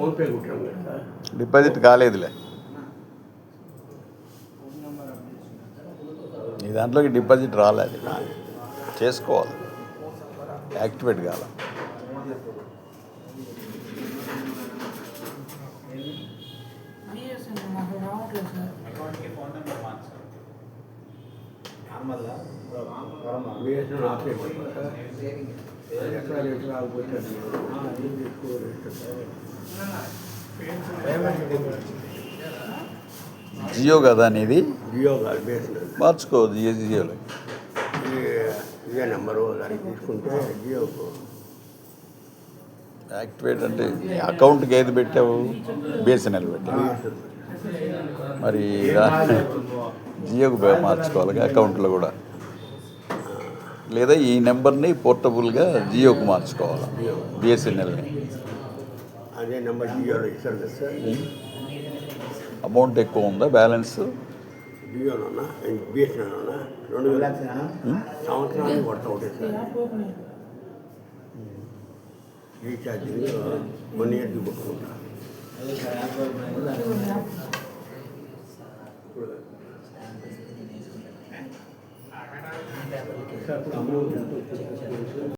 PhonePe కుట్టాం కదా. Deposit కాలేదులే. నీ దాంట్లోకి డిపాజిట్ రాలేదు, చేసుకోవాలి, యాక్టివేట్ కావాలి. బిఎస్ఎన్ఎల్ ఆఫీస్ ఎక్కడ రేటు రాకపోతే జియో కదా నీది? జియో కాదు, బిఎస్ఎన్ఎల్. మార్చుకో జియోలో. ఇదే నెంబరు దానికి తీసుకుంటే జియోకు యాక్టివేట్ అంటే అకౌంట్కి ఏది పెట్టావు? బిఎస్ఎన్ఎల్ పెట్టావు. మరి జియోకు మార్చుకోవాలి అకౌంట్లో కూడా, లేదా ఈ నెంబర్ని పోర్టబుల్గా జియోకు మార్చుకోవాలి, బిఎస్ఎన్ఎల్ని. అదే నెంబర్ జియోలో ఇస్తారు కదా సార్. అమౌంట్ ఎక్కువ ఉందా బ్యాలెన్స్? జియోలోనా బిఎస్ఎన్ఎల్లోనా 2000 సంవత్సరానికి కొడతా ఉంటాయి సార్. రీఛార్జింగ్ 1 ఇయర్కి కొట్టుకుంటా.